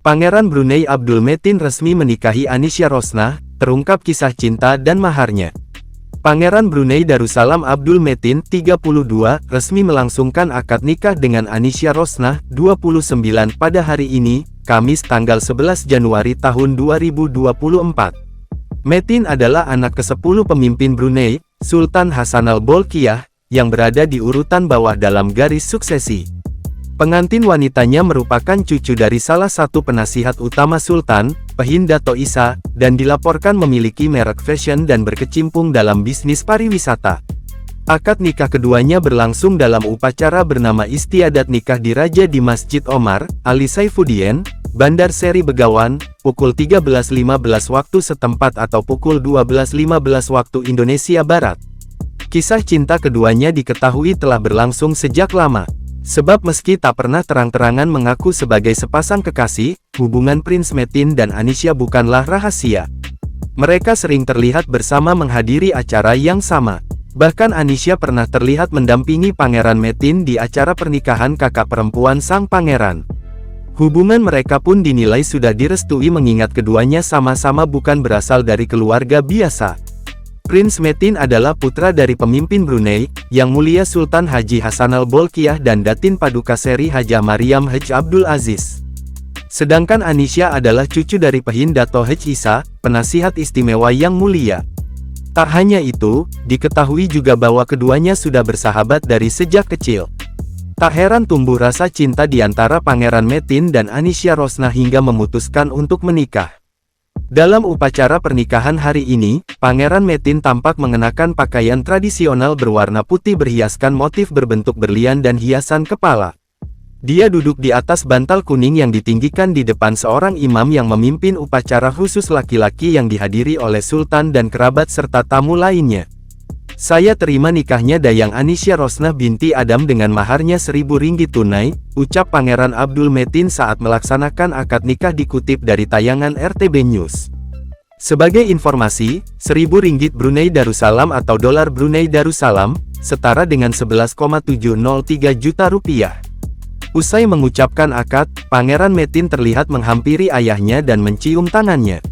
Pangeran Brunei Abdul Metin resmi menikahi Anisya Rosnah, terungkap kisah cinta dan maharnya. Pangeran Brunei Darussalam Abdul Metin, 32, resmi melangsungkan akad nikah dengan Anisya Rosnah, 29 pada hari ini, Kamis tanggal 11 Januari tahun 2024. Metin adalah anak ke-10 pemimpin Brunei, Sultan Hassanal Bolkiah, yang berada di urutan bawah dalam garis suksesi. Pengantin wanitanya merupakan cucu dari salah satu penasihat utama Sultan, Pehin Dato' Isa, dan dilaporkan memiliki merek fashion dan berkecimpung dalam bisnis pariwisata. Akad nikah keduanya berlangsung dalam upacara bernama Istiadat Nikah Diraja di Masjid Omar, Ali Saifuddin, Bandar Seri Begawan, pukul 13.15 waktu setempat atau pukul 12.15 waktu Indonesia Barat. Kisah cinta keduanya diketahui telah berlangsung sejak lama. Sebab meski tak pernah terang-terangan mengaku sebagai sepasang kekasih, hubungan Prince Metin dan Anisya bukanlah rahasia. Mereka sering terlihat bersama menghadiri acara yang sama. Bahkan Anisya pernah terlihat mendampingi Pangeran Metin di acara pernikahan kakak perempuan sang pangeran. Hubungan mereka pun dinilai sudah direstui mengingat keduanya sama-sama bukan berasal dari keluarga biasa. Prince Metin adalah putra dari pemimpin Brunei, Yang Mulia Sultan Haji Hassanal Bolkiah dan Datin Paduka Seri Hajah Mariam Hj Abdul Aziz. Sedangkan Anisya adalah cucu dari Pehin Dato' Hj Isa, penasihat istimewa Yang Mulia. Tak hanya itu, diketahui juga bahwa keduanya sudah bersahabat dari sejak kecil. Tak heran tumbuh rasa cinta di antara Pangeran Metin dan Anisya Rosnah hingga memutuskan untuk menikah. Dalam upacara pernikahan hari ini, Pangeran Metin tampak mengenakan pakaian tradisional berwarna putih berhiaskan motif berbentuk berlian dan hiasan kepala. Dia duduk di atas bantal kuning yang ditinggikan di depan seorang imam yang memimpin upacara khusus laki-laki yang dihadiri oleh Sultan dan kerabat serta tamu lainnya. "Saya terima nikahnya Dayang Anisya Rosnah binti Adam dengan maharnya 1.000 ringgit tunai," ucap Pangeran Abdul Metin saat melaksanakan akad nikah dikutip dari tayangan RTB News. Sebagai informasi, 1.000 ringgit Brunei Darussalam atau dolar Brunei Darussalam, setara dengan 11,703 juta rupiah. Usai mengucapkan akad, Pangeran Metin terlihat menghampiri ayahnya dan mencium tangannya.